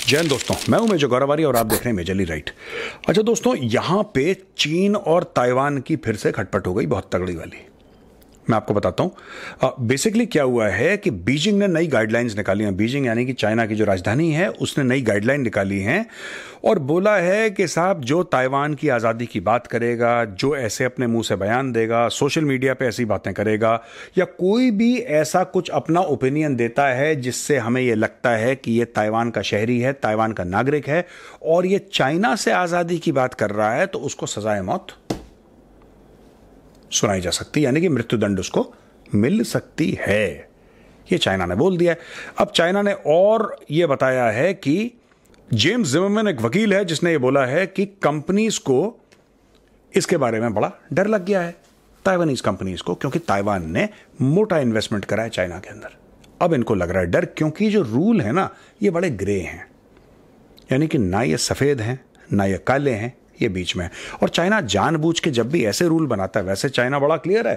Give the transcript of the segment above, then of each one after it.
जय हिंद दोस्तों, मैं हूं मेजर गौरवारी और आप देख रहे हैं मेजरली राइट। अच्छा दोस्तों, यहां पे चीन और ताइवान की फिर से खटपट हो गई, बहुत तगड़ी वाली। मैं आपको बताता हूं बेसिकली क्या हुआ है कि बीजिंग ने नई गाइडलाइंस निकाली हैं। बीजिंग यानी कि चाइना की जो राजधानी है, उसने नई गाइडलाइन निकाली हैं और बोला है कि साहब जो ताइवान की आज़ादी की बात करेगा, जो ऐसे अपने मुंह से बयान देगा, सोशल मीडिया पे ऐसी बातें करेगा, या कोई भी ऐसा कुछ अपना ओपिनियन देता है जिससे हमें यह लगता है कि ये ताइवान का शहरी है, ताइवान का नागरिक है और ये चाइना से आज़ादी की बात कर रहा है, तो उसको सजाए मौत सुनाई जा सकती, यानी कि मृत्युदंड उसको मिल सकती है। ये चाइना ने बोल दिया है। अब चाइना ने और ये बताया है कि जेम्स जिमरमैन एक वकील है जिसने ये बोला है कि कंपनीज को इसके बारे में बड़ा डर लग गया है, ताइवानीज कंपनीज को, क्योंकि ताइवान ने मोटा इन्वेस्टमेंट करा है चाइना के अंदर। अब इनको लग रहा है डर, क्योंकि जो रूल है ना, ये बड़े ग्रे हैं, यानी कि ना ये सफेद हैं ना ये काले हैं, ये बीच में है। और चाइना जानबूझ के जब भी ऐसे रूल बनाता है, वैसे चाइना बड़ा क्लियर है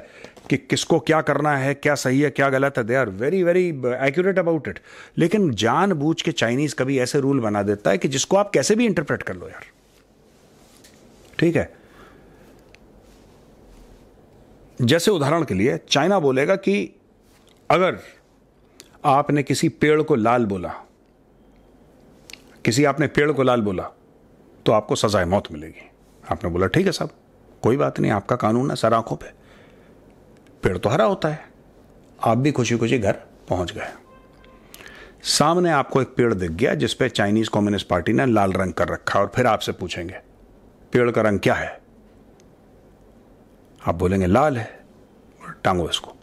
कि किसको क्या करना है, क्या सही है क्या गलत है, they are very very accurate about it. लेकिन जानबूझ के चाइनीज कभी ऐसे रूल बना देता है कि जिसको आप कैसे भी इंटरप्रेट कर लो यार, ठीक है। जैसे उदाहरण के लिए चाइना बोलेगा कि अगर आपने किसी पेड़ को लाल बोला, किसी आपने पेड़ को लाल बोला, तो आपको सजाए मौत मिलेगी। आपने बोला ठीक है साहब, कोई बात नहीं, आपका कानून है, सर आंखों पे। पेड़ तो हरा होता है, आप भी खुशी खुशी घर पहुंच गए। सामने आपको एक पेड़ दिख गया जिस पे चाइनीज कम्युनिस्ट पार्टी ने लाल रंग कर रखा, और फिर आपसे पूछेंगे पेड़ का रंग क्या है, आप बोलेंगे लाल है, टांगो इसको।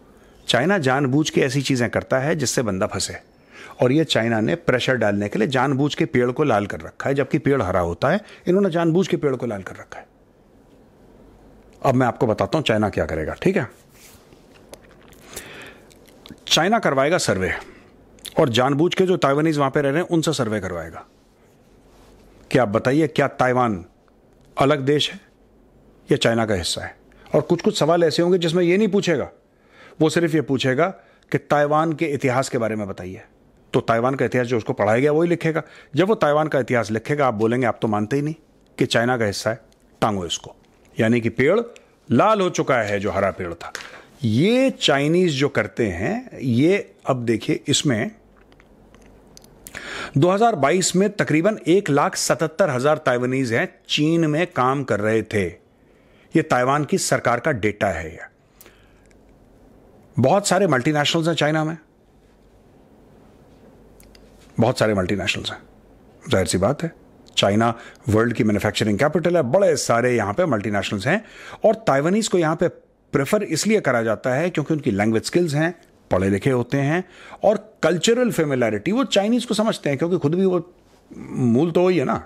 चाइना जानबूझ के ऐसी चीजें करता है जिससे बंदा फंसे, और ये चाइना ने प्रेशर डालने के लिए जानबूझ के पेड़ को लाल कर रखा है, जबकि पेड़ हरा होता है। इन्होंने जानबूझ के पेड़ को लाल कर रखा है। अब मैं आपको बताता हूं चाइना क्या करेगा, ठीक है। चाइना करवाएगा सर्वे, और जानबूझ के जो ताइवानीज वहां पे रह रहे हैं उनसे सर्वे करवाएगा कि आप बताइए क्या ताइवान अलग देश है या चाइना का हिस्सा है। और कुछ कुछ सवाल ऐसे होंगे जिसमें यह नहीं पूछेगा, वो सिर्फ ये पूछेगा कि ताइवान के इतिहास के बारे में बताइए। तो ताइवान का इतिहास जो उसको पढ़ाया गया वही लिखेगा। जब वो ताइवान का इतिहास लिखेगा, आप बोलेंगे आप तो मानते ही नहीं कि चाइना का हिस्सा है, टांगो इसको। यानी कि पेड़ लाल हो चुका है जो हरा पेड़ था। ये चाइनीज जो करते हैं ये, अब देखिए इसमें 2022 में तकरीबन 1,77,000 ताइवानीज हैं चीन में काम कर रहे थे। ये ताइवान की सरकार का डेटा है। ये बहुत सारे मल्टीनेशनल्स हैं चाइना में, बहुत सारे मल्टीनेशनल्स हैं, जाहिर सी बात है। चाइना वर्ल्ड की मैन्युफैक्चरिंग कैपिटल है, बड़े सारे यहां पे मल्टीनेशनल्स हैं। और ताइवानीज को यहां पे प्रेफर इसलिए करा जाता है क्योंकि उनकी लैंग्वेज स्किल्स हैं, पढ़े लिखे होते हैं, और कल्चरल फेमिलैरिटी वो चाइनीज को समझते हैं, क्योंकि खुद भी वो मूल तो वही है ना,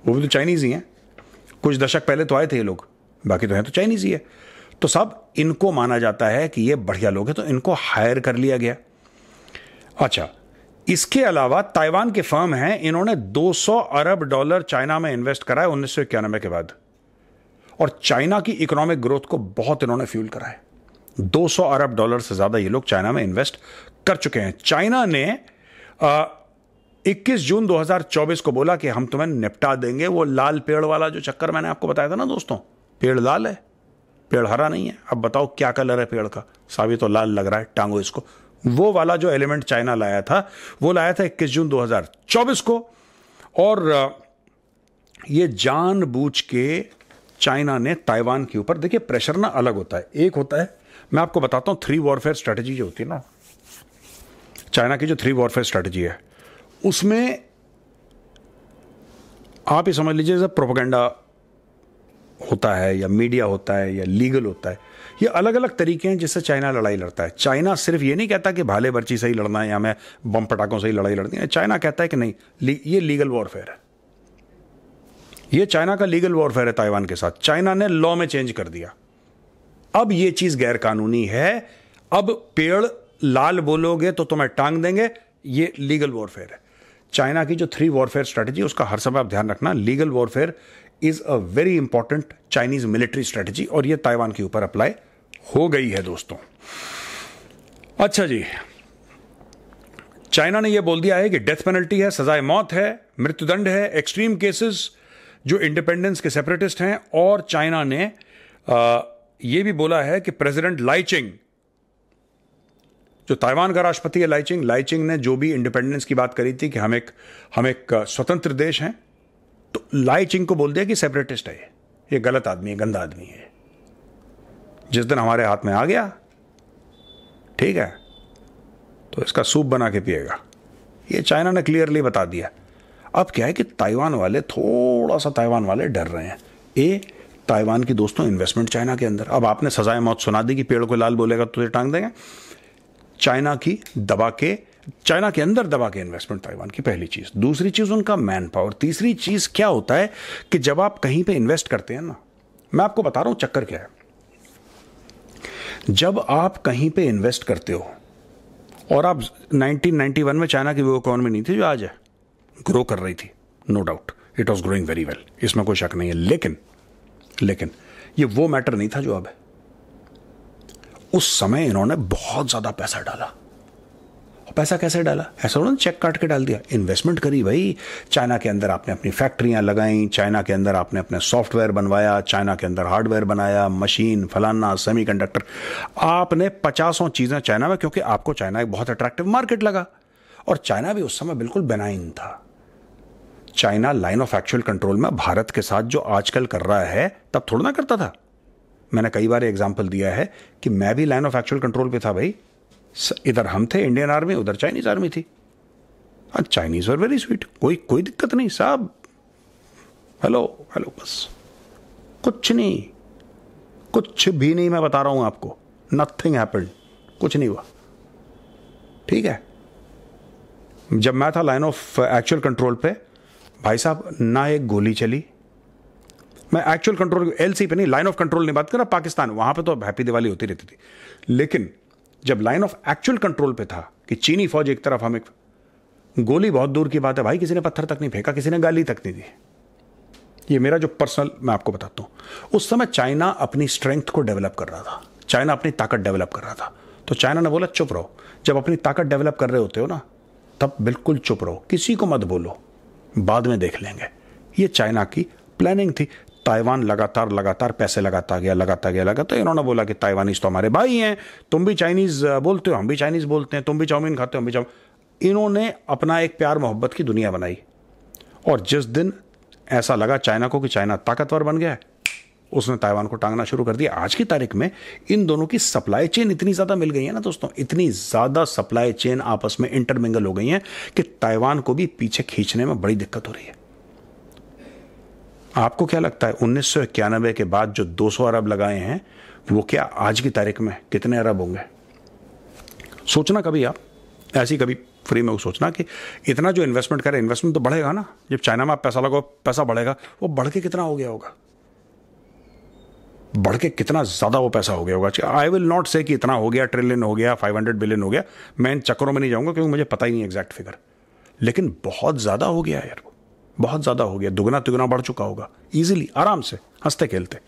वो भी तो चाइनीज ही हैं। कुछ दशक पहले तो आए थे ये लोग, बाकी तो हैं तो चाइनीज ही है। तो सब इनको माना जाता है कि ये बढ़िया लोग हैं, तो इनको हायर कर लिया गया। अच्छा, इसके अलावा ताइवान के फर्म हैं, इन्होंने $200 अरब चाइना में इन्वेस्ट करा है 1991 के बाद, और चाइना की इकोनॉमिक ग्रोथ को बहुत इन्होंने फ्यूल करा है। $200 अरब से ज्यादा ये लोग चाइना में इन्वेस्ट कर चुके हैं। चाइना ने 21 जून 2024 को बोला कि हम तुम्हें निपटा देंगे। वो लाल पेड़ वाला जो चक्कर मैंने आपको बताया था ना दोस्तों, पेड़ लाल है, पेड़ हरा नहीं है। अब बताओ क्या कलर है पेड़ का, साबित तो लाल लग रहा है, टांगो इसको। वो वाला जो एलिमेंट चाइना लाया था, वो लाया था 21 जून 2024 को। और ये जानबूझ के चाइना ने ताइवान के ऊपर, देखिए प्रेशर ना अलग होता है, एक होता है, मैं आपको बताता हूं 3 वॉरफेयर स्ट्रेटेजी जो होती है ना, चाइना की जो 3 वॉरफेयर स्ट्रेटेजी है, उसमें आप ये समझ लीजिए जब प्रोपेगेंडा होता है या मीडिया होता है या लीगल होता है, ये अलग अलग तरीके हैं जिससे चाइना लड़ाई लड़ता है। चाइना सिर्फ ये नहीं कहता कि भाले बर्ची से ही लड़ना है या मैं बम पटाखों से ही लड़ाई लड़नी है। चाइना कहता है कि नहीं, ये लीगल वॉरफेयर है, ये चाइना का लीगल वॉरफेयर है ताइवान के साथ। चाइना ने लॉ में चेंज कर दिया, अब ये चीज गैर कानूनी है, अब पेड़ लाल बोलोगे तो तुम्हें टांग देंगे, ये लीगल वॉरफेयर है। चाइना की जो 3 वॉरफेयर स्ट्रेटेजी, उसका हर समय आप ध्यान रखना, legal warfare is a very important Chinese military strategy, और ये ताइवान के ऊपर अप्लाई हो गई है दोस्तों। अच्छा जी, चाइना ने यह बोल दिया है कि डेथ पेनल्टी है, सजाए मौत है, मृत्युदंड है, एक्सट्रीम केसेस जो इंडिपेंडेंस के सेपरेटिस्ट हैं। और चाइना ने यह भी बोला है कि प्रेसिडेंट लाई चिंग, जो ताइवान का राष्ट्रपति है लाई चिंग ने जो भी इंडिपेंडेंस की बात करी थी कि हम एक स्वतंत्र देश हैं, तो लाई चिंग को बोल दिया कि सेपरेटिस्ट है, ये गलत आदमी है, गंदा आदमी है। जिस दिन हमारे हाथ में आ गया, ठीक है, तो इसका सूप बना के पिएगा। ये चाइना ने क्लियरली बता दिया। अब क्या है कि ताइवान वाले डर रहे हैं। ताइवान की दोस्तों इन्वेस्टमेंट चाइना के अंदर, अब आपने सजाए मौत सुना दी कि पेड़ को लाल बोलेगा तो टांग देंगे। चाइना के अंदर दबा के इन्वेस्टमेंट ताइवान की पहली चीज। दूसरी चीज उनका मैन पावर। तीसरी चीज क्या होता है कि जब आप कहीं पे इन्वेस्ट करते हैं ना, मैं आपको बता रहा हूं चक्कर क्या है। जब आप कहीं पे इन्वेस्ट करते हो, और आप 1991 में चाइना की वो इकोनॉमी नहीं थी जो आज है, ग्रो कर रही थी, no doubt it was growing very well, इसमें कोई शक नहीं है। लेकिन ये वो मैटर नहीं था जो अब है। उस समय इन्होंने बहुत ज्यादा पैसा डाला। और पैसा कैसे डाला? ऐसा उन्होंने चेक काट के डाल दिया। इन्वेस्टमेंट करी भाई। चाइना के अंदर आपने अपनी फैक्ट्रियां लगाई, चाइना के अंदर आपने अपने सॉफ्टवेयर बनवाया, चाइना के अंदर हार्डवेयर बनाया, मशीन फलाना सेमीकंडक्टर, आपने 50 चीजें चाइना में, क्योंकि आपको चाइना एक बहुत अट्रैक्टिव मार्केट लगा। और चाइना भी उस समय बिल्कुल बेनाइन था। China line of actual control में भारत के साथ जो आजकल कर रहा है, तब थोड़ा ना करता था। मैंने कई बार एग्जाम्पल दिया है कि मैं भी लाइन ऑफ एक्चुअल कंट्रोल पे था भाई। इधर हम थे इंडियन आर्मी, उधर चाइनीज आर्मी थी। चाइनीज और वेरी स्वीट, कोई दिक्कत नहीं साहब, हेलो बस। कुछ नहीं, कुछ भी नहीं, मैं बता रहा हूं आपको, नथिंग हैपेंड, कुछ नहीं हुआ, ठीक है। जब मैं था लाइन ऑफ एक्चुअल कंट्रोल पे, भाई साहब ना एक गोली चली। मैं एक्चुअल कंट्रोल एलसी पे नहीं, लाइन ऑफ कंट्रोल नहीं बात कर रहा, पाकिस्तान, वहां पे तो हैप्पी दिवाली होती रहती थी। लेकिन जब लाइन ऑफ एक्चुअल कंट्रोल पे था कि चीनी फौज एक तरफ, हम एक, गोली बहुत दूर की बात है भाई, किसी ने पत्थर तक नहीं फेंका, किसी ने गाली तक नहीं दी। ये मेरा जो पर्सनल, मैं आपको बताता हूं, उस समय चाइना अपनी स्ट्रेंथ को डेवलप कर रहा था, चाइना अपनी ताकत डेवलप कर रहा था। तो चाइना ने बोला चुप रहो। जब अपनी ताकत डेवलप कर रहे होते हो ना, तब बिल्कुल चुप रहो, किसी को मत बोलो, बाद में देख लेंगे। ये चाइना की प्लानिंग थी। ताइवान लगातार पैसे लगाता गया। तो इन्होंने बोला कि ताइवानीज तो हमारे भाई हैं, तुम भी चाइनीज बोलते हो, हम भी चाइनीज बोलते हैं, तुम भी चाउमीन खाते हो, हम भी चाउमीन। इन्होंने अपना एक प्यार मोहब्बत की दुनिया बनाई। और जिस दिन ऐसा लगा चाइना को कि चाइना ताकतवर बन गया है, उसने ताइवान को टांगना शुरू कर दिया। आज की तारीख में इन दोनों की सप्लाई चेन इतनी ज्यादा मिल गई है ना दोस्तों, इतनी ज्यादा सप्लाई चेन आपस में इंटरमिंगल हो गई है कि ताइवान को भी पीछे खींचने में बड़ी दिक्कत हो रही है। आपको क्या लगता है 1991 के बाद जो 200 अरब लगाए हैं, वो क्या आज की तारीख में कितने अरब होंगे? सोचना कभी आप, ऐसी कभी फ्री में सोचना कि इतना जो इन्वेस्टमेंट करे, इन्वेस्टमेंट तो बढ़ेगा ना। जब चाइना में आप पैसा लगाओ, पैसा बढ़ेगा। वो बढ़ के कितना हो गया होगा, बढ़ के कितना ज्यादा वो पैसा हो गया होगा। आई विल नॉट से कि इतना हो गया, ट्रिलियन हो गया, 500 बिलियन हो गया, मैं इन चक्करों में नहीं जाऊंगा क्योंकि मुझे पता ही नहीं एग्जैक्ट फिगर। लेकिन बहुत ज्यादा हो गया यार, बहुत ज्यादा हो गया, दुगना तिगुना बढ़ चुका होगा, इजीली, आराम से, हंसते खेलते।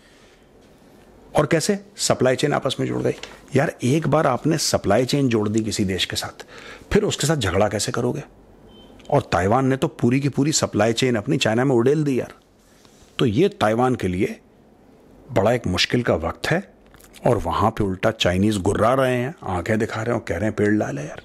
और कैसे? सप्लाई चेन आपस में जुड़ गई। यार एक बार आपने सप्लाई चेन जोड़ दी किसी देश के साथ, फिर उसके साथ झगड़ा कैसे करोगे? और ताइवान ने तो पूरी की पूरी सप्लाई चेन अपनी चाइना में उड़ेल दी यार। तो ये ताइवान के लिए बड़ा एक मुश्किल का वक्त है। और वहां पे उल्टा चाइनीज गुर्रा रहे हैं, आंखें दिखा रहे हैं और कह रहे हैं पेड़ ला ले यार।